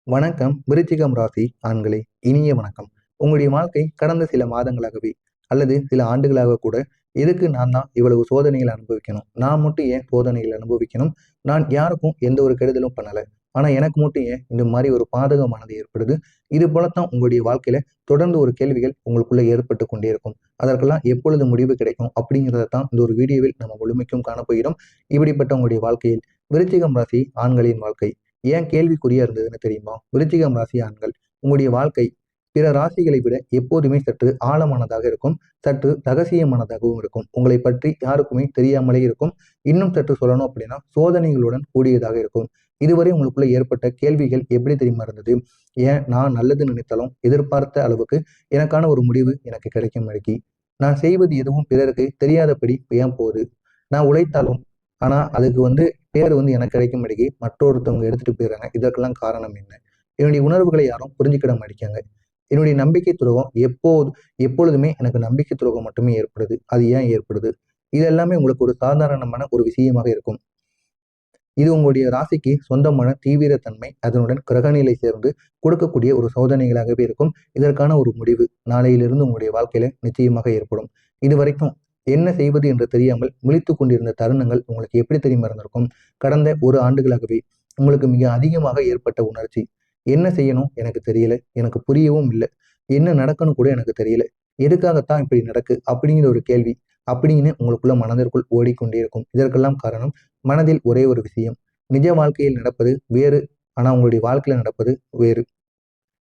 வணக்கம் விருச்சிகம் ராசி ஆண்களே, இனிய வணக்கம். உங்களுடைய வாழ்க்கை கடந்த சில மாதங்களாகவே அல்லது சில ஆண்டுகளாக கூட எதுக்கு நான் தான் இவ்வளவு சோதனைகள் அனுபவிக்கணும், நான் மட்டும் ஏன் சோதனைகள் அனுபவிக்கணும், நான் யாருக்கும் எந்த ஒரு கெடுதலும் பண்ணல, ஆனா எனக்கு மட்டும் ஏன் இந்த மாதிரி ஒரு பாதகமானது ஏற்படுது. இது போலத்தான் உங்களுடைய வாழ்க்கையில தொடர்ந்து ஒரு கேள்விகள் உங்களுக்குள்ள ஏற்பட்டு கொண்டே இருக்கும். அதற்கெல்லாம் எப்பொழுது முடிவு கிடைக்கும் அப்படிங்கிறத தான் இந்த ஒரு வீடியோவில் நம்ம முழுமைக்கும் காணப்போகிறோம். இப்படிப்பட்ட உங்களுடைய வாழ்க்கையில் விருச்சிகம் ராசி ஆண்களின் வாழ்க்கை ஏன் கேள்விக்குறியா இருந்ததுன்னு தெரியுமா? விருச்சிகம் ராசி ஆண்கள், உங்களுடைய வாழ்க்கை பிற ராசிகளை விட எப்போதுமே சற்று ஆழமானதாக இருக்கும், சற்று ரகசியமானதாகவும் இருக்கும், உங்களை பற்றி யாருக்குமே தெரியாமலே இருக்கும். இன்னும் சற்று சொல்லணும் அப்படின்னா சோதனைகளுடன் கூடியதாக இருக்கும். இதுவரை உங்களுக்குள்ள ஏற்பட்ட கேள்விகள் எப்படி தெரியுமா இருந்தது? ஏன் நான் நல்லது நினைத்தாலும் எதிர்பார்த்த அளவுக்கு எனக்கான ஒரு முடிவு எனக்கு கிடைக்க மாட்டேங்கி, நான் செய்வது எதுவும் பிறருக்கு தெரியாதபடி ஏன் போகுது, நான் உழைத்தாலும் ஆனா அதுக்கு பேர் எனக்கு கிடைக்க மாட்டேங்கி, மற்றொருத்தவங்க எடுத்துட்டு போயிடுறாங்க. இதற்கெல்லாம் காரணம் என்ன? என்னுடைய உணர்வுகளை யாரும் புரிஞ்சுக்கிட மாட்டேங்காங்க. என்னுடைய நம்பிக்கை துரோகம் எப்பொழுதுமே எனக்கு நம்பிக்கை துரோகம் மட்டுமே ஏற்படுது. அது ஏன் ஏற்படுது? இது எல்லாமே உங்களுக்கு ஒரு சாதாரணமான ஒரு விஷயமாக இருக்கும். இது உங்களுடைய ராசிக்கு சொந்தமான தீவிரத்தன்மை, அதனுடன் கிரகநிலை சேர்ந்து கொடுக்கக்கூடிய ஒரு சோதனைகளாகவே இருக்கும். இதற்கான ஒரு முடிவு நாளையிலிருந்து உங்களுடைய வாழ்க்கையில நிச்சயமாக ஏற்படும். இதுவரைக்கும் என்ன செய்வது என்று தெரியாமல் முழித்துக் கொண்டிருந்த தருணங்கள் உங்களுக்கு எப்படி தெரியுமா இருந்திருக்கும்? கடந்த ஒரு ஆண்டுகளாகவே உங்களுக்கு மிக அதிகமாக ஏற்பட்ட உணர்ச்சி, என்ன செய்யணும் எனக்கு தெரியல, எனக்கு புரியவும் இல்லை, என்ன நடக்கணும் கூட எனக்கு தெரியல, எதுக்காகத்தான் இப்படி நடக்கு அப்படிங்கிற ஒரு கேள்வி அப்படின்னு உங்களுக்குள்ள மனதிற்குள் ஓடிக்கொண்டே இருக்கும். இதற்கெல்லாம் காரணம் மனதில் ஒரே ஒரு விஷயம், நிஜ வாழ்க்கையில் நடப்பது வேறு, ஆனா உங்களுடைய வாழ்க்கையில நடப்பது வேறு.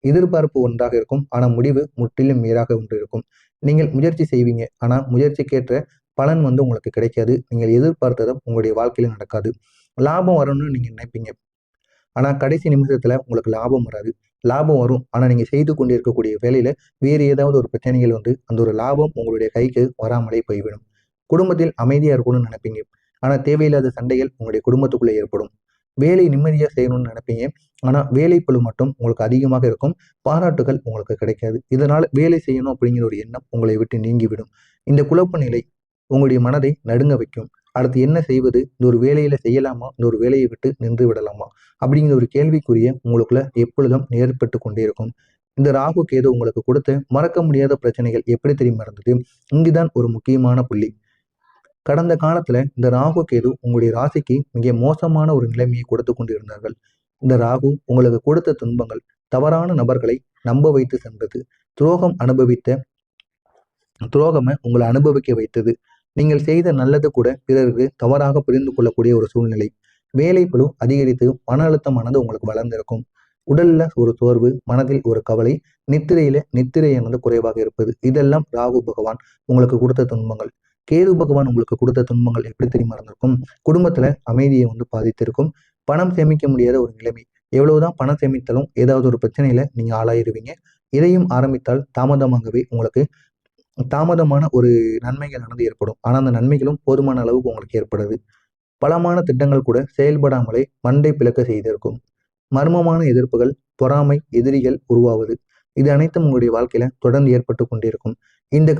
எதிர்பார்ப்பு ஒன்றாக இருக்கும், ஆனா முடிவு முற்றிலும் வேறாக ஒன்று இருக்கும். நீங்கள் முயற்சி செய்வீங்க, ஆனா முயற்சிக்கேற்ற பலன் உங்களுக்கு கிடைக்காது. நீங்கள் எதிர்பார்த்ததும் உங்களுடைய வாழ்க்கையில நடக்காது. லாபம் வரணும்னு நீங்க நினைப்பீங்க, ஆனா கடைசி நிமிஷத்துல உங்களுக்கு லாபம் வராது. லாபம் வரும், ஆனா நீங்க செய்து கொண்டிருக்கக்கூடிய வேலையில வேறு ஏதாவது ஒரு பிரச்சனைகள் அந்த ஒரு லாபம் உங்களுடைய கைக்கு வராமலே போய்விடும். குடும்பத்தில் அமைதியா இருக்கணும்னு நினைப்பீங்க, ஆனா தேவையில்லாத சண்டைகள் உங்களுடைய குடும்பத்துக்குள்ள ஏற்படும். வேலை நிம்மதியா செய்யணும்னு நினைப்பீங்க, ஆனா வேலைப்பளு மட்டும் உங்களுக்கு அதிகமாக இருக்கும். பாராட்டுகள் உங்களுக்கு கிடைக்காது. இதனால வேலை செய்யணும் அப்படிங்கிற ஒரு எண்ணம் உங்களை விட்டு நீங்கிவிடும். இந்த குழப்ப நிலை உங்களுடைய மனதை நடுங்க வைக்கும். அடுத்து என்ன செய்வது, இந்த ஒரு வேலையில செய்யலாமா, இந்த ஒரு வேலையை விட்டு நின்று விடலாமா அப்படிங்கிற ஒரு கேள்விக்குரிய உங்களுக்குள்ள எப்பொழுதும் ஏற்பட்டு கொண்டே இருக்கும். இந்த ராகு கேது உங்களுக்கு கொடுத்த மறக்க முடியாத பிரச்சனைகள் எப்படி தெரியுமா இருந்தது? இங்குதான் ஒரு முக்கியமான புள்ளி. கடந்த காலத்துல இந்த ராகு கேது உங்களுடைய ராசிக்கு மிக மோசமான ஒரு நிலைமையை கொடுத்து கொண்டு இருந்தார்கள். இந்த ராகு உங்களுக்கு கொடுத்த துன்பங்கள், தவறான நபர்களை நம்ப வைத்து சென்றது, துரோகம் அனுபவித்த துரோகமை உங்களை அனுபவிக்க வைத்தது, நீங்கள் செய்த நல்லது கூட பிறருக்கு தவறாக புரிந்து கொள்ளக்கூடிய ஒரு சூழ்நிலை, வேலைப்பளு அதிகரித்து மன அழுத்தமானது உங்களுக்கு வளர்ந்திருக்கும். உடல்ல ஒரு சோர்வு, மனதில் ஒரு கவலை, நித்திரையானது குறைவாக இருப்பது, இதெல்லாம் ராகு பகவான் உங்களுக்கு கொடுத்த துன்பங்கள். கேது பகவான் உங்களுக்கு கொடுத்த துன்பங்கள் எப்படி தெரியுமா இருந்திருக்கும்? குடும்பத்துல அமைதியை பாதித்திருக்கும். பணம் சேமிக்க முடியாத ஒரு நிலைமை, எவ்வளவுதான் பணம் சேமித்தாலும் ஏதாவது ஒரு பிரச்சனையில நீங்க ஆளாயிருவீங்க. இதையும் ஆரம்பித்தால் தாமதமாகவே உங்களுக்கு தாமதமான ஒரு நன்மைகளானது ஏற்படும். ஆனா அந்த நன்மைகளும் போதுமான அளவுக்கு உங்களுக்கு ஏற்படுது. பலமான திட்டங்கள் கூட செயல்படாமலே மண்டை பிளக்க செய்திருக்கும். மர்மமான எதிர்ப்புகள், பொறாமை, எதிரிகள் உருவாவது, இது அனைத்தும் உங்களுடைய வாழ்க்கையில தொடர்ந்து ஏற்பட்டு கொண்டிருக்கும். இந்த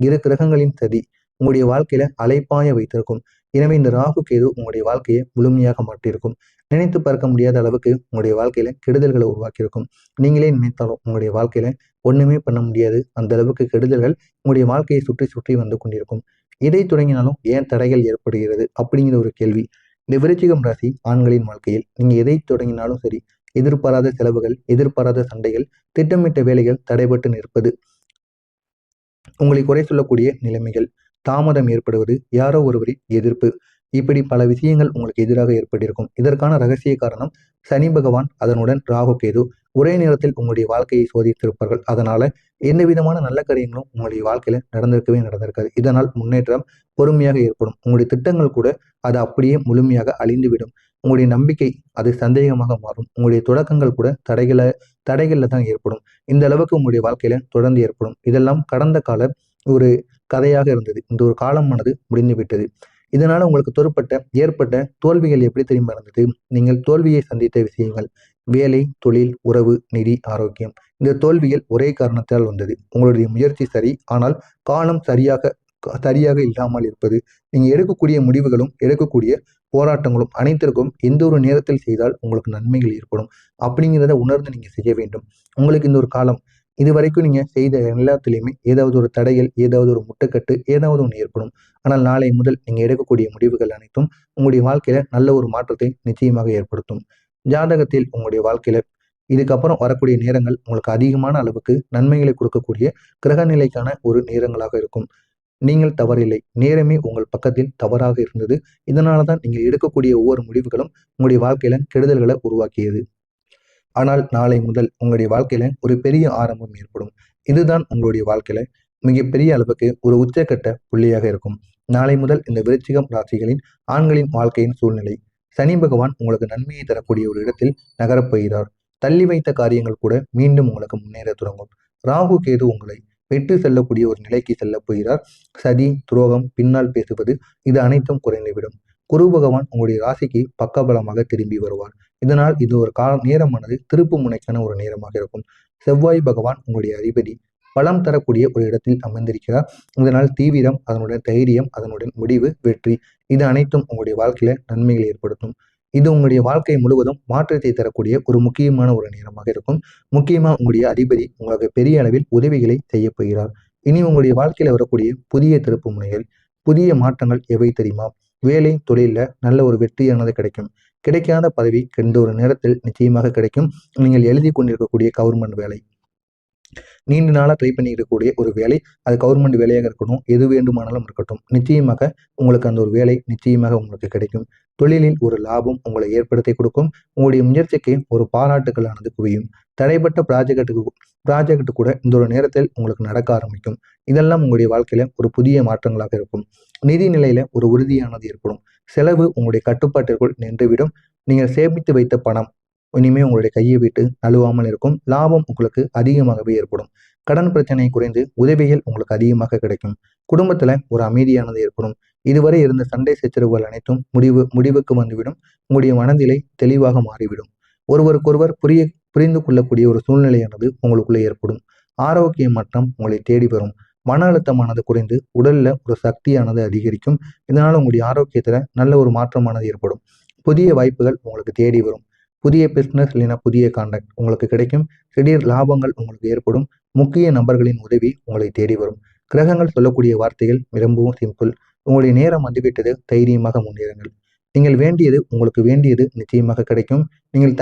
இரு கிரகங்களின் சதி உங்களுடைய வாழ்க்கையில அலைப்பாய வைத்திருக்கும். எனவே இந்த ராகு கேது உங்களுடைய வாழ்க்கையை முழுமையாக மாற்றியிருக்கும். நினைத்து பார்க்க முடியாத அளவுக்கு உங்களுடைய வாழ்க்கையில கெடுதல்களை உருவாக்கியிருக்கும். நீங்களே நினைத்தாலும் உங்களுடைய வாழ்க்கையில ஒண்ணுமே பண்ண முடியாது, அந்த அளவுக்கு கெடுதல்கள் உங்களுடைய வாழ்க்கையை சுற்றி சுற்றி வந்து கொண்டிருக்கும். எதை தொடங்கினாலும் ஏன் தடைகள் ஏற்படுகிறது அப்படிங்கிற ஒரு கேள்வி. இந்த விருச்சிகம் ராசி ஆண்களின் வாழ்க்கையில் நீங்க எதை தொடங்கினாலும் சரி, எதிர்பாராத செலவுகள், எதிர்பாராத சண்டைகள், திட்டமிட்ட வேலைகள் தடைபட்டு நிற்பது, உங்களை குறை சொல்லக்கூடிய நிலைமைகள், தாமதம் ஏற்படுவது, யாரோ ஒருவரின் எதிர்ப்பு, இப்படி பல விஷயங்கள் உங்களுக்கு எதிராக ஏற்பட்டிருக்கும். இதற்கான ரகசிய காரணம் சனி பகவான், அதனுடன் ராகு கேது ஒரே நேரத்தில் உங்களுடைய வாழ்க்கையை சோதித்திருப்பார்கள். அதனால எந்த விதமான நல்ல காரியங்களும் உங்களுடைய வாழ்க்கையில நடந்திருக்காது. இதனால் முன்னேற்றம் பொறுமையாக ஏற்படும். உங்களுடைய திட்டங்கள் கூட அது அப்படியே முழுமையாக அழிந்துவிடும். உங்களுடைய நம்பிக்கை அது சந்தேகமாக மாறும். உங்களுடைய தொடக்கங்கள் கூட தடைகள்ல தான் ஏற்படும். இந்த அளவுக்கு உங்களுடைய வாழ்க்கையில தொடர்ந்து ஏற்படும். இதெல்லாம் கடந்த கால ஒரு கதையாக இருந்தது. இந்த ஒரு காலமானது முடிந்து விட்டது. இதனால உங்களுக்கு ஏற்பட்ட தோல்விகள் எப்படி தெரியுமா இருந்தது? நீங்கள் தோல்வியை சந்தித்த விஷயங்கள், வேலை, தொழில், உறவு, நிதி, ஆரோக்கியம். இந்த தோல்விகள் ஒரே காரணத்தால் வந்தது. உங்களுடைய முயற்சி சரி, ஆனால் காலம் சரியாக இல்லாமல் இருப்பது, நீங்கள் எடுக்கக்கூடிய முடிவுகளும் எடுக்கக்கூடிய போராட்டங்களும் அனைத்திற்கும் எந்த ஒரு நேரத்தில் செய்தால் உங்களுக்கு நன்மைகள் ஏற்படும் அப்படிங்கிறத உணர்ந்து நீங்கள் செய்ய வேண்டும். உங்களுக்கு இந்த ஒரு காலம் இதுவரைக்கும் நீங்கள் செய்த எல்லாத்துலேயுமே ஏதாவது ஒரு தடைகள், ஏதாவது ஒரு முட்டுக்கட்டு, ஏதாவது ஒன்று ஏற்படும். ஆனால் நாளை முதல் நீங்கள் எடுக்கக்கூடிய முடிவுகள் அனைத்தும் உங்களுடைய வாழ்க்கையில நல்ல ஒரு மாற்றத்தை நிச்சயமாக ஏற்படுத்தும். ஜாதகத்தில் உங்களுடைய வாழ்க்கையில இதுக்கப்புறம் வரக்கூடிய நேரங்கள் உங்களுக்கு அதிகமான அளவுக்கு நன்மைகளை கொடுக்கக்கூடிய கிரக நிலைக்கான ஒரு நேரங்களாக இருக்கும். நீங்கள் தவறில்லை. நேரமே உங்கள் பக்கத்தில் தவறாக இருந்தது. இதனால தான் நீங்கள் எடுக்கக்கூடிய ஒவ்வொரு முடிவுகளும் உங்களுடைய வாழ்க்கையில கெடுதல்களை உருவாக்கியது. ஆனால் நாளை முதல் உங்களுடைய வாழ்க்கையில ஒரு பெரிய ஆரம்பம் ஏற்படும். இதுதான் உங்களுடைய வாழ்க்கையில மிகப்பெரிய அளவுக்கு ஒரு உச்சக்கட்ட புள்ளியாக இருக்கும். நாளை முதல் இந்த விருச்சிகம் ராசிகளின் ஆண்களின் வாழ்க்கையின் சூழ்நிலை. சனி பகவான் உங்களுக்கு நன்மையை தரக்கூடிய ஒரு இடத்தில் நகரப் போகிறார். தள்ளி வைத்த காரியங்கள் கூட மீண்டும் உங்களுக்கு முன்னேற தொடங்கும். ராகு கேது உங்களை வெட்டு செல்லக்கூடிய ஒரு நிலைக்கு செல்லப் போகிறார். சதி, துரோகம், பின்னால் பேசுவது இது அனைத்தும் குறைந்துவிடும். குரு பகவான் உங்களுடைய ராசிக்கு பக்கபலமாக திரும்பி வருவார். இதனால் இது ஒரு நேரமானது திருப்பு முனைக்கான ஒரு நேரமாக இருக்கும். செவ்வாய் பகவான் உங்களுடைய அதிபதி பலம் தரக்கூடிய ஒரு இடத்தில் அமர்ந்திருக்கிறார். இதனால் தீவிரம், அதனுடன் தைரியம், அதனுடன் முடிவு, வெற்றி இது அனைத்தும் உங்களுடைய வாழ்க்கையில நன்மைகளை ஏற்படுத்தும். இது உங்களுடைய வாழ்க்கை முழுவதும் மாற்றத்தை தரக்கூடிய ஒரு முக்கியமான ஒரு நேரமாக இருக்கும். முக்கியமா உங்களுடைய அதிபதி உங்களுக்கு பெரிய அளவில் உதவிகளை செய்ய போகிறார். இனி உங்களுடைய வாழ்க்கையில வரக்கூடிய புதிய திருப்பு முனைகள், புதிய மாற்றங்கள் எவை தெரியுமா? வேலை தொழில நல்ல ஒரு வெற்றியானது கிடைக்கும். கிடைக்காத பதவி எந்த ஒரு நேரத்தில் நிச்சயமாக கிடைக்கும். நீங்கள் எழுதி கொண்டிருக்கக்கூடிய கவர்மெண்ட் வேலை, நீண்ட நாளாக ட்ரை பண்ணி இருக்கக்கூடிய ஒரு வேலை, அது கவர்மெண்ட் வேலையாக இருக்கட்டும், எது வேண்டுமானாலும் இருக்கட்டும், நிச்சயமாக உங்களுக்கு அந்த ஒரு வேலை நிச்சயமாக உங்களுக்கு கிடைக்கும். தொழிலில் ஒரு லாபம் உங்களை ஏற்படுத்தி கொடுக்கும். உங்களுடைய முயற்சிக்கு ஒரு பாராட்டுகளானது குவியும். தடைப்பட்ட ப்ராஜெக்ட் கூட இந்த ஒரு நேரத்தில் உங்களுக்கு நடக்க ஆரம்பிக்கும். இதெல்லாம் உங்களுடைய வாழ்க்கையில ஒரு புதிய மாற்றங்களாக இருக்கும். நிதி நிலையில ஒரு உறுதியானது ஏற்படும். செலவு உங்களுடைய கட்டுப்பாட்டிற்குள் நின்றுவிடும். நீங்கள் சேமித்து வைத்த பணம் இனிமே உங்களுடைய கையை விட்டு நழுவாமல் இருக்கும். லாபம் உங்களுக்கு அதிகமாகவே ஏற்படும். கடன் பிரச்சனை குறைந்து உதவிகள் உங்களுக்கு அதிகமாக கிடைக்கும். குடும்பத்துல ஒரு அமைதியானது ஏற்படும். இதுவரை இருந்த சண்டை சச்சரவுகள் அனைத்தும் முடிவுக்கு வந்துவிடும். உங்களுடைய மனநிலை தெளிவாக மாறிவிடும். ஒருவருக்கொருவர் புரிந்து கொள்ளக்கூடிய ஒரு சூழ்நிலையானது உங்களுக்குள்ளே ஏற்படும். ஆரோக்கிய மாற்றம் உங்களை தேடி வரும். மன அழுத்தமானது குறைந்து உடல்ல ஒரு சக்தியானது அதிகரிக்கும். இதனால உங்களுடைய ஆரோக்கியத்துல நல்ல ஒரு மாற்றமானது ஏற்படும். புதிய வாய்ப்புகள் உங்களுக்கு தேடி வரும். புதிய பிஸ்னஸ் இல்லைன்னா புதிய கான்டாக்ட் உங்களுக்கு கிடைக்கும். திடீர் லாபங்கள் உங்களுக்கு ஏற்படும். முக்கிய நபர்களின் உதவி உங்களை தேடி வரும். கிரகங்கள் சொல்லக்கூடிய வார்த்தைகள் ரொம்பவும் சிம்பிள். உங்களுடைய நேரம் வந்துவிட்டது, தைரியமாக முன்னேறுங்கள். நீங்கள் வேண்டியது உங்களுக்கு வேண்டியது நிச்சயமாக கிடைக்கும். நீங்கள்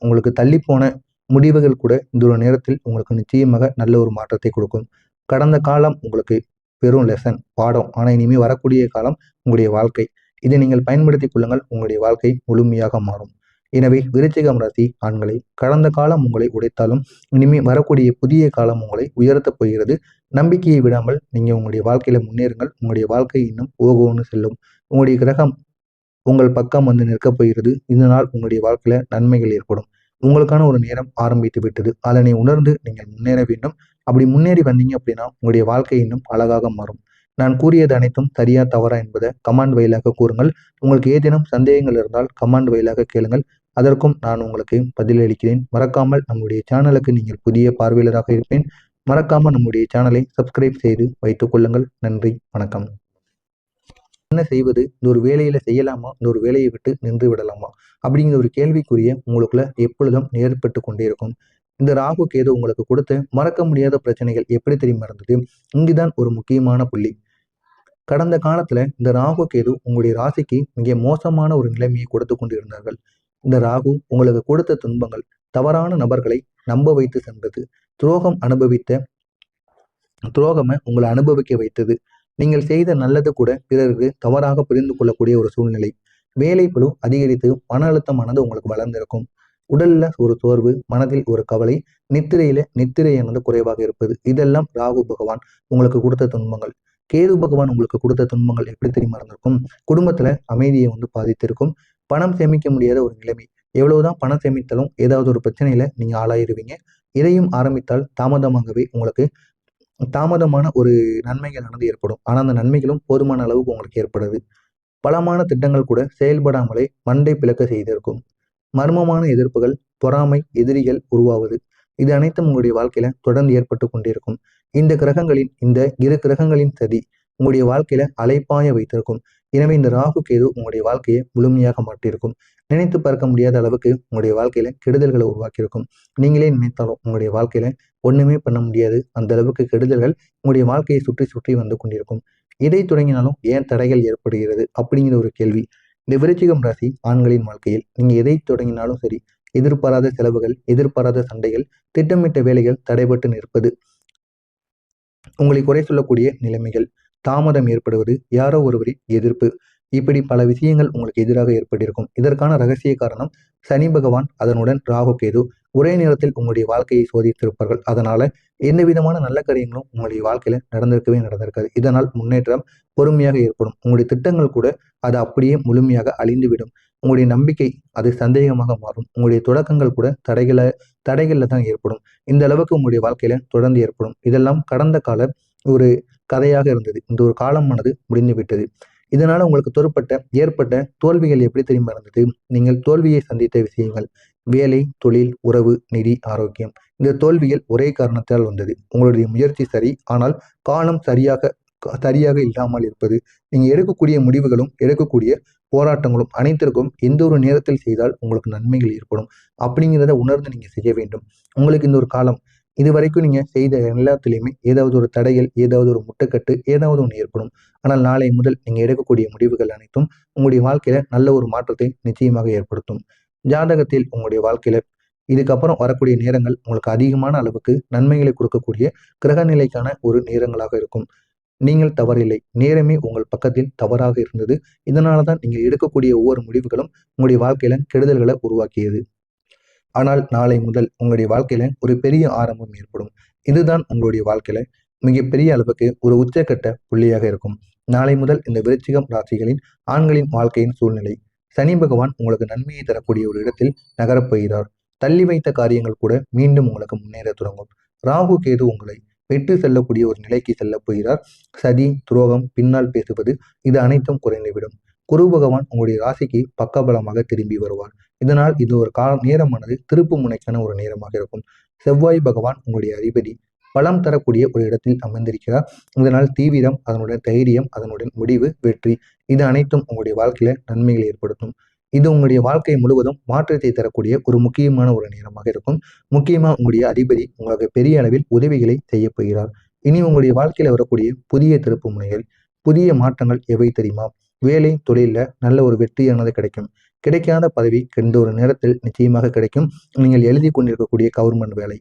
உங்களுக்கு தள்ளி போன முடிவுகள் கூட இந்த ஒரு நேரத்தில் உங்களுக்கு நிச்சயமாக நல்ல ஒரு மாற்றத்தை கொடுக்கும். கடந்த காலம் உங்களுக்கு வெறும் லெசன் பாடம், ஆனால் இனிமேல் வரக்கூடிய காலம் உங்களுடைய வாழ்க்கை. இதை நீங்கள் பயன்படுத்திக் கொள்ளுங்கள். உங்களுடைய வாழ்க்கை முழுமையாக மாறும். எனவே விருச்சிகம் ராசி ஆண்களை, கடந்த காலம் உங்களை உடைத்தாலும் இனிமேல் வரக்கூடிய புதிய காலம் உங்களை உயர்த்தப் போகிறது. நம்பிக்கையை விடாமல் நீங்க உங்களுடைய வாழ்க்கையில முன்னேறுங்கள். உங்களுடைய வாழ்க்கை இன்னும் ஓகோன்னு செல்லும். உங்களுடைய கிரகம் உங்கள் பக்கம் வந்து நிற்கப் போகிறது. இதனால் உங்களுடைய வாழ்க்கையில நன்மைகள் ஏற்படும். உங்களுக்கான ஒரு நேரம் ஆரம்பித்து விட்டது. அதனை உணர்ந்து நீங்கள் முன்னேற வேண்டும். அப்படி முன்னேறி வந்தீங்க அப்படின்னா உங்களுடைய வாழ்க்கை இன்னும் அழகாக மாறும். நான் கூறியது அனைத்தும் சரியா தவறா என்பதை கமாண்ட் வாயிலாக கூறுங்கள். உங்களுக்கு ஏதேனும் சந்தேகங்கள் இருந்தால் கமாண்ட் வாயிலாக கேளுங்கள். அதற்கும் நான் உங்களுக்கு பதிலளிக்கிறேன். மறக்காமல் நம்முடைய சேனலுக்கு நீங்கள் புதிய பார்வையாளராக இருப்பேன். மறக்காமல் நம்முடைய சேனலை சப்ஸ்கிரைப் செய்து வைத்துக் கொள்ளுங்கள். நன்றி, வணக்கம். என்ன செய்வது? இந்த ஒரு வேலையில செய்யலாமா? இந்த ஒரு வேலையை விட்டு நின்று விடலாமா? அப்படிங்கிற ஒரு கேள்விக்குரிய உங்களுக்குள்ள எப்பொழுதும் ஏற்பட்டு கொண்டே இருக்கும். இந்த ராகு கேது உங்களுக்கு கொடுத்த மறக்க முடியாத பிரச்சனைகள் எப்படி தெரியுமா இருந்தது? இங்குதான் ஒரு முக்கியமான புள்ளி. கடந்த காலத்துல இந்த ராகு கேது உங்களுடைய ராசிக்கு மிக மோசமான ஒரு நிலைமையை கொடுத்து கொண்டிருந்தார்கள். இந்த ராகு உங்களுக்கு கொடுத்த துன்பங்கள், தவறான நபர்களை நம்ப வைத்து சென்றது, துரோகமை உங்களை அனுபவிக்க வைத்தது. நீங்கள் செய்த நல்லது கூட பிறருக்கு தவறாக புரிந்து கொள்ளக்கூடிய ஒரு சூழ்நிலை, வேலை பளு அதிகரித்து மன அழுத்தமானது உங்களுக்கு வளர்ந்திருக்கும். உடல்ல ஒரு சோர்வு, மனதில் ஒரு கவலை, நித்திரையானது குறைவாக இருப்பது, இதெல்லாம் ராகு பகவான் உங்களுக்கு கொடுத்த துன்பங்கள். கேது பகவான் உங்களுக்கு கொடுத்த துன்பங்கள் எப்படி தெரியுமா இருந்திருக்கும்? குடும்பத்துல அமைதியை பாதித்திருக்கும். பணம் சேமிக்க முடியாத ஒரு நிலைமை. எவ்வளவுதான் பணம் சேமித்தாலும் ஏதாவது ஒரு பிரச்சனையில நீங்க ஆளாயிருவீங்க. இதையும் ஆரம்பித்தால் தாமதமாகவே உங்களுக்கு தாமதமான ஒரு நன்மைகளானது ஏற்படும். ஆனா அந்த நன்மைகளும் போதுமான அளவுக்கு உங்களுக்கு ஏற்படுது. பலமான திட்டங்கள் கூட செயல்படாமலே மண்டை பிளக்க செய்திருக்கும். மர்மமான எதிர்ப்புகள், பொறாமை, எதிரிகள் உருவாவது, இது அனைத்தும் உங்களுடைய வாழ்க்கையில தொடர்ந்து ஏற்பட்டு கொண்டிருக்கும். இந்த இரு கிரகங்களின் சதி உங்களுடைய வாழ்க்கையில அலைப்பாய வைத்திருக்கும். எனவே இந்த ராகு கேது உங்களுடைய வாழ்க்கையை முழுமையாக மாற்றியிருக்கும். நினைத்து பார்க்க முடியாத அளவுக்கு உங்களுடைய வாழ்க்கையில கெடுதல்களை உருவாக்கியிருக்கும். நீங்களே நினைத்தாலும் உங்களுடைய வாழ்க்கையில ஒண்ணுமே பண்ண முடியாது. அந்த அளவுக்கு கெடுதல்கள் உங்களுடைய வாழ்க்கையை சுற்றி சுற்றி வந்து கொண்டிருக்கும். எதை தொடங்கினாலும் ஏன் தடைகள் ஏற்படுகிறது அப்படிங்கிற ஒரு கேள்வி. இந்த விருச்சிகம் ராசி ஆண்களின் வாழ்க்கையில் நீங்க எதை தொடங்கினாலும் சரி, எதிர்பாராத செலவுகள், எதிர்பாராத சண்டைகள், திட்டமிட்ட வேலைகள் தடைபட்டு நிற்பது, உங்களை குறை சொல்லக்கூடிய நிலைமைகள், தாமதம் ஏற்படுவது, யாரோ ஒருவரின் எதிர்ப்பு, இப்படி பல விஷயங்கள் உங்களுக்கு எதிராக ஏற்பட்டிருக்கும். இதற்கான ரகசிய காரணம் சனி பகவான், அதனுடன் ராகு கேது ஒரே நேரத்தில் உங்களுடைய வாழ்க்கையை சோதித்திருப்பார்கள். அதனால எந்த விதமான நல்ல காரியங்களும் உங்களுடைய வாழ்க்கையில நடந்திருக்காது. இதனால் முன்னேற்றம் பொறுமையாக ஏற்படும். உங்களுடைய திட்டங்கள் கூட அது அப்படியே முழுமையாக அழிந்துவிடும். உங்களுடைய நம்பிக்கை அது சந்தேகமாக மாறும். உங்களுடைய தொடக்கங்கள் கூட தடைகள்ல தான் ஏற்படும். இந்த அளவுக்கு உங்களுடைய வாழ்க்கையில தொடர்ந்து ஏற்படும். இதெல்லாம் கடந்த கால ஒரு கதையாக இருந்தது. இந்த ஒரு காலமானது முடிந்து விட்டது. இதனால உங்களுக்கு ஏற்பட்ட தோல்விகள் எப்படி தெரியுமா இருந்தது? நீங்கள் தோல்வியை சந்தித்த விஷயங்கள், வேலை, தொழில், உறவு, நிதி, ஆரோக்கியம். இந்த தோல்விகள் ஒரே காரணத்தால் வந்தது. உங்களுடைய முயற்சி சரி, ஆனால் காலம் சரியாக இல்லாமல் இருப்பது. நீங்க எடுக்கக்கூடிய முடிவுகளும், எடுக்கக்கூடிய போராட்டங்களும் அனைத்திற்கும் எந்த ஒரு நேரத்தில் செய்தால் உங்களுக்கு நன்மைகள் ஏற்படும் அப்படிங்கிறத உணர்ந்து நீங்க செய்ய வேண்டும். உங்களுக்கு இந்த ஒரு காலம் இதுவரைக்கும் நீங்க செய்த எல்லாத்துலேயுமே ஏதாவது ஒரு தடைகள், ஏதாவது ஒரு முட்டுக்கட்டு, ஏதாவது ஒன்று ஏற்படும். ஆனால் நாளை முதல் நீங்க எடுக்கக்கூடிய முடிவுகள் அனைத்தும் உங்களுடைய வாழ்க்கையில நல்ல ஒரு மாற்றத்தை நிச்சயமாக ஏற்படுத்தும். ஜாதகத்தில் உங்களுடைய வாழ்க்கையில இதுக்கப்புறம் வரக்கூடிய நேரங்கள் உங்களுக்கு அதிகமான அளவுக்கு நன்மைகளை கொடுக்கக்கூடிய கிரக நிலைக்கான ஒரு நேரங்களாக இருக்கும். நீங்கள் தவறில்லை. நேரமே உங்கள் பக்கத்தில் தவறாக இருந்தது. இதனால தான் நீங்கள் எடுக்கக்கூடிய ஒவ்வொரு முடிவுகளும் உங்களுடைய வாழ்க்கையில கெடுதல்களை உருவாக்கியது. ஆனால் நாளை முதல் உங்களுடைய வாழ்க்கையில ஒரு பெரிய ஆரம்பம் ஏற்படும். இதுதான் உங்களுடைய வாழ்க்கையில மிகப்பெரிய அளவுக்கு ஒரு உச்சக்கட்ட புள்ளியாக இருக்கும். நாளை முதல் இந்த விருச்சிகம் ராசிகளின் ஆண்களின் வாழ்க்கையின் சூழ்நிலை. சனி பகவான் உங்களுக்கு நன்மையை தரக்கூடிய ஒரு இடத்தில் நகரப் போகிறார். தள்ளி வைத்த காரியங்கள் கூட மீண்டும் உங்களுக்கு முன்னேற தொடங்கும். ராகு கேது உங்களை விட்டு செல்லக்கூடிய ஒரு நிலைக்கு செல்லப் போகிறார். சதி, துரோகம், பின்னால் பேசுவது, இது அனைத்தும் குறைந்துவிடும். குரு பகவான் உங்களுடைய ராசிக்கு பக்கபலமாக திரும்பி வருவார். இதனால் இது ஒரு நேரமானது திருப்பு முனைக்கான ஒரு நேரமாக இருக்கும். செவ்வாய் பகவான் உங்களுடைய அதிபதி பலம் தரக்கூடிய ஒரு இடத்தில் அமர்ந்திருக்கிறார். இதனால் தீவிரம், அதனுடன் தைரியம், அதனுடன் முடிவு, வெற்றி, இது அனைத்தும் உங்களுடைய வாழ்க்கையில நன்மைகளை ஏற்படுத்தும். இது உங்களுடைய வாழ்க்கை முழுவதும் மாற்றத்தை தரக்கூடிய ஒரு முக்கியமான ஒரு நேரமாக இருக்கும். முக்கியமா உங்களுடைய அதிபதி உங்களுக்கு பெரிய அளவில் உதவிகளை செய்ய போகிறார். இனி உங்களுடைய வாழ்க்கையில வரக்கூடிய புதிய திருப்பு முனைகள், புதிய மாற்றங்கள் எவை தெரியுமா? வேலை, தொழில நல்ல ஒரு வெற்றியானது கிடைக்கும். கிடைக்காத பதவி எந்த ஒரு நேரத்தில் நிச்சயமாக கிடைக்கும். நீங்கள் எழுதி கொண்டிருக்கக்கூடிய கவர்மெண்ட் வேலை,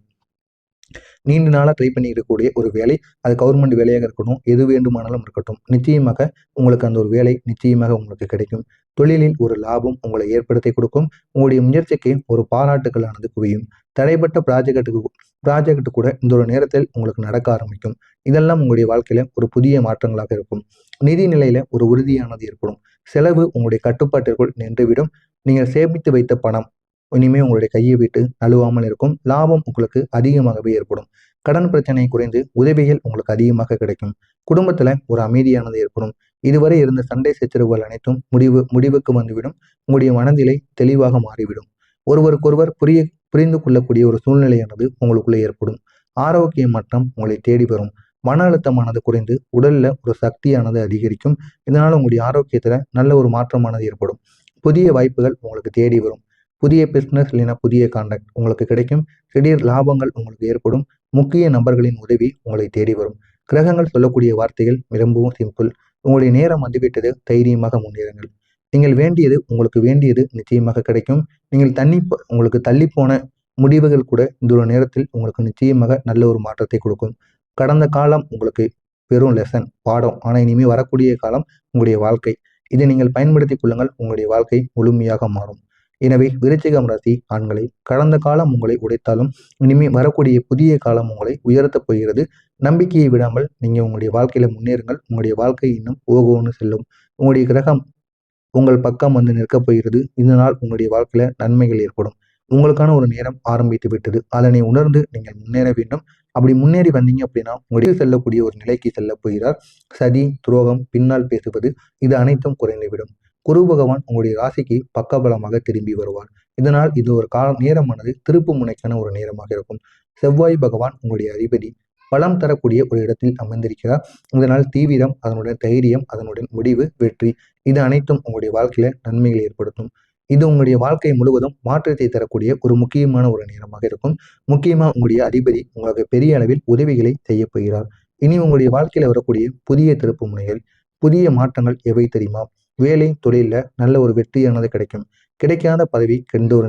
நீண்ட நாளாக ட்ரை பண்ணி இருக்கக்கூடிய ஒரு வேலை, அது கவர்மெண்ட் வேலையாக இருக்கட்டும், எது வேண்டுமானாலும் இருக்கட்டும், நிச்சயமாக உங்களுக்கு அந்த ஒரு வேலை நிச்சயமாக உங்களுக்கு கிடைக்கும். தொழிலில் ஒரு லாபம் உங்களை ஏற்படுத்தி கொடுக்கும். உங்களுடைய முயற்சிக்கு ஒரு பாராட்டுகளானது குவியும். தடைப்பட்ட ப்ராஜெக்ட் கூட இந்த ஒரு நேரத்தில் உங்களுக்கு நடக்க ஆரம்பிக்கும். இதெல்லாம் உங்களுடைய வாழ்க்கையில ஒரு புதிய மாற்றங்களாக இருக்கும். நிதி நிலையில ஒரு உறுதியானது ஏற்படும். செலவு உங்களுடைய கட்டுப்பாட்டிற்குள் நின்றுவிடும். நீங்கள் சேமித்து வைத்த பணம் இனிமே உங்களுடைய கையை விட்டு நழுவாமல் இருக்கும். லாபம் உங்களுக்கு அதிகமாகவே ஏற்படும். கடன் பிரச்சனை குறைந்து உதவிகள் உங்களுக்கு அதிகமாக கிடைக்கும். குடும்பத்துல ஒரு அமைதியானது ஏற்படும். இதுவரை இருந்த சண்டை சச்சரவுகள் அனைத்தும் முடிவுக்கு வந்துவிடும். உங்களுடைய மனநிலை தெளிவாக மாறிவிடும். ஒருவருக்கொருவர் புரிந்து கொள்ளக்கூடிய ஒரு சூழ்நிலையானது உங்களுக்குள்ளே ஏற்படும். ஆரோக்கிய மாற்றம் உங்களை தேடி வரும். மன அழுத்தமானது குறைந்து உடல்ல ஒரு சக்தியானது அதிகரிக்கும். இதனால உங்களுடைய ஆரோக்கியத்துல நல்ல ஒரு மாற்றமானது ஏற்படும். புதிய வாய்ப்புகள் உங்களுக்கு தேடி வரும். புதிய பிஸ்னஸ் இல்லைன்னா புதிய கான்டாக்ட் உங்களுக்கு கிடைக்கும். திடீர் லாபங்கள் உங்களுக்கு ஏற்படும். முக்கிய நபர்களின் உதவி உங்களை தேடி வரும். கிரகங்கள் சொல்லக்கூடிய வார்த்தைகள் ரொம்பவும் சிம்பிள். உங்களுடைய நேரம் வந்துவிட்டது, தைரியமாக முன்னேறுங்கள். உங்களுக்கு வேண்டியது நிச்சயமாக கிடைக்கும். உங்களுக்கு தள்ளி போன முடிவுகள் கூட இந்த ஒரு நேரத்தில் உங்களுக்கு நிச்சயமாக நல்ல ஒரு மாற்றத்தை கொடுக்கும். கடந்த காலம் உங்களுக்கு வெறும் லெசன், பாடம். ஆனால் இனிமே வரக்கூடிய காலம் உங்களுடைய வாழ்க்கை. இதை நீங்கள் பயன்படுத்திக் கொள்ளுங்கள். உங்களுடைய வாழ்க்கை முழுமையாக மாறும். எனவே விருச்சிகம் ராசி ஆண்களை, கடந்த காலம் உங்களை உடைத்தாலும் இனிமே வரக்கூடிய புதிய காலம் உங்களை உயர்த்தப் போகிறது. நம்பிக்கையை விடாமல் நீங்க உங்களுடைய வாழ்க்கையில முன்னேறுங்கள். உங்களுடைய வாழ்க்கை இன்னும் ஓகோன்னு செல்லும். உங்களுடைய கிரகம் உங்கள் பக்கம் வந்து நிற்கப் போகிறது. இதனால் உங்களுடைய வாழ்க்கையில நன்மைகள் ஏற்படும். உங்களுக்கான ஒரு நேரம் ஆரம்பித்து விட்டது. அதனை உணர்ந்து நீங்கள் முன்னேற வேண்டும். அப்படி முன்னேறி வந்தீங்க அப்படின்னா உங்களுடைய செல்லக்கூடிய ஒரு நிலைக்கு செல்ல போகிறார். சதி, துரோகம், பின்னால் பேசுவது, இது அனைத்தும் குறைந்துவிடும். குரு பகவான் உங்களுடைய ராசிக்கு பக்கபலமாக திரும்பி வருவார். இதனால் இது ஒரு நேரமானது திருப்பு முனைக்கான ஒரு நேரமாக இருக்கும். செவ்வாய் பகவான் உங்களுடைய அதிபதி பலம் தரக்கூடிய ஒரு இடத்தில் அமைந்திருக்கிறார். இதனால் தீவிரம், அதனுடன் தைரியம், அதனுடன் முடிவு, வெற்றி, இது அனைத்தும் உங்களுடைய வாழ்க்கையில நன்மைகளை ஏற்படுத்தும். இது உங்களுடைய வாழ்க்கை முழுவதும் மாற்றத்தை தரக்கூடிய ஒரு முக்கியமான ஒரு நேரமாக இருக்கும். முக்கியமா உங்களுடைய அதிபதி உங்களுக்கு பெரிய அளவில் உதவிகளை செய்ய போகிறார். இனி உங்களுடைய வாழ்க்கையில வரக்கூடிய புதிய திருப்பு முனைகள், புதிய மாற்றங்கள் எவை தெரியுமா? வேலை தொழில நல்ல ஒரு வெற்றியானது கிடைக்கும். கிடைக்காத பதவி எந்த ஒரு